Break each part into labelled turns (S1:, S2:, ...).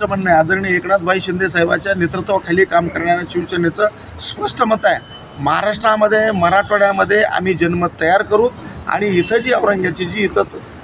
S1: म्हणणं आहे, आदरणीय एकनाथभाई शिंदे साहेबांच्या नेतृत्वाखाली काम करणाऱ्या शिवसेनेचं स्पष्ट मत आहे. महाराष्ट्रामध्ये मराठवाड्यामध्ये आम्ही जनमत तयार करू आणि इथं जी औरंगाची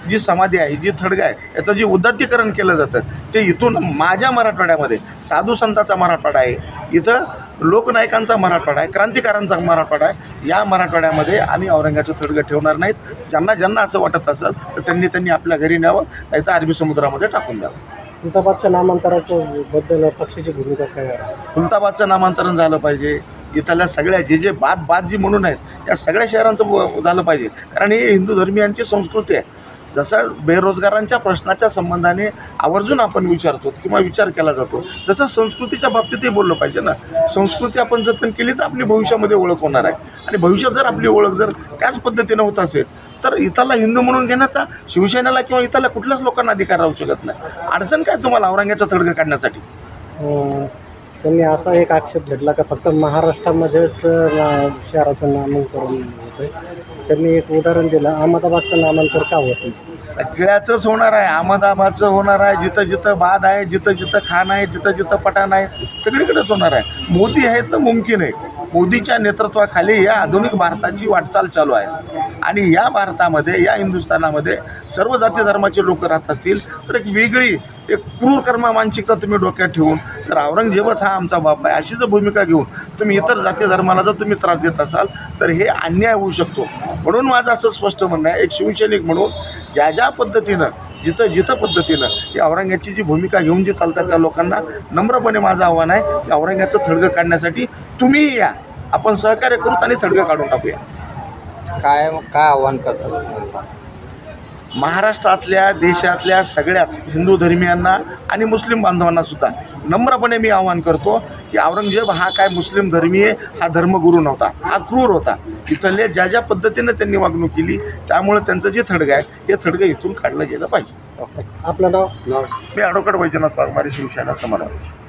S1: जी समाधी आहे, जी थडगा आहे, याचं जे उदात्तीकरण केलं जातं ते इथून माझ्या मराठवाड्यामध्ये साधू संतांचा मराठवाडा आहे, इथं लोकनायकांचा मराठवाडा आहे, क्रांतिकारांचा मराठवाडा आहे. या मराठवाड्यामध्ये आम्ही औरंगाचं थडगं ठेवणार नाहीत. ज्यांना असं वाटत असेल तर त्यांनी आपल्या घरी न्यावं, नाहीतर अरबी समुद्रामध्ये टाकून द्यावं.
S2: खुलताबादच्या नामांतराच्या बद्दल पक्षाची भूमिका काय आहे?
S1: खुलताबादचं नामांतरण झालं पाहिजे. इथल्या सगळ्या जे बाद जी म्हणून आहेत या सगळ्या शहरांचं झालं पाहिजे, कारण ही हिंदू धर्मियांची संस्कृती आहे. जसं बेरोजगारांच्या प्रश्नाच्या संबंधाने आवर्जून आपण विचारतो किंवा विचार केला जातो, तसं संस्कृतीच्या बाबतीतही बोललं पाहिजे ना. संस्कृती आपण जतन केली तर आपली भविष्यामध्ये ओळख होणार आहे, आणि भविष्यात जर आपली ओळख जर त्याच पद्धतीनं होत असेल तर इथला हिंदू म्हणून घेण्याचा शिवसेनेला किंवा इथल्या कुठल्याच लोकांना अधिकार राहू शकत नाही. अडचण काय तुम्हाला औरंगाचं थडगं काढण्यासाठी?
S2: त्यांनी असा एक आक्षेप घेतला का फक्त महाराष्ट्रामध्येच शहराचं नामांतरण होतं. त्यांनी एक उदाहरण दिलं, अहमदाबादचं नामांतर का होत नाही?
S1: सगळ्याचंच होणार आहे. अहमदाबादचं होणार आहे, जिथं बाद आहे, जिथं खान आहे, जिथं पठाण आहे, सगळीकडेच होणार आहे. मोदी आहे तर मुमकिन आहे. मोदीच्या नेतृत्वाखाली या आधुनिक भारताची वाटचाल चालू आहे, आणि या भारतामध्ये, या हिंदुस्थानामध्ये सर्व जाती धर्माचे लोक राहत असतील तर एक वेगळी क्रूर कर्म मानसिकता तुम्ही डोक्यात ठेवून तर औरंगजेबच हा आमचा बाप आहे अशी जर भूमिका घेऊन तुम्ही इतर जाती धर्माला जर तुम्ही त्रास देत असाल तर हे अन्याय होऊ शकतो. म्हणून माझं असं स्पष्ट म्हणणं आहे, एक शिवसैनिक म्हणून ज्या पद्धतीनं जिथं पद्धतीनं ही औरंगाची जी भूमिका घेऊन जी चालतात त्या लोकांना नम्रपणे माझं आव्हान आहे की औरंगाचं थडगं काढण्यासाठी तुम्हीही या, आपण सहकार्य करूत आणि थडगं काढून टाकूया.
S2: काय आव्हान करतात?
S1: महाराष्ट्रातल्या, देशातल्या सगळ्याच हिंदू धर्मियांना आणि मुस्लिम बांधवांना सुद्धा नम्रपणे मी आवाहन करतो की औरंगजेब हा काय मुस्लिम धर्मीय हा धर्मगुरू नव्हता, हा क्रूर होता. इथले ज्या पद्धतीनं त्यांनी वागणूक केली त्यामुळे त्यांचं जे थडगं आहे हे थडगं इथून काढलं गेलं पाहिजे.
S2: आपलं नाव?
S1: मी ॲडव्होकेट वैजनाथ वाघमारे, शिवसेना समन्वयक.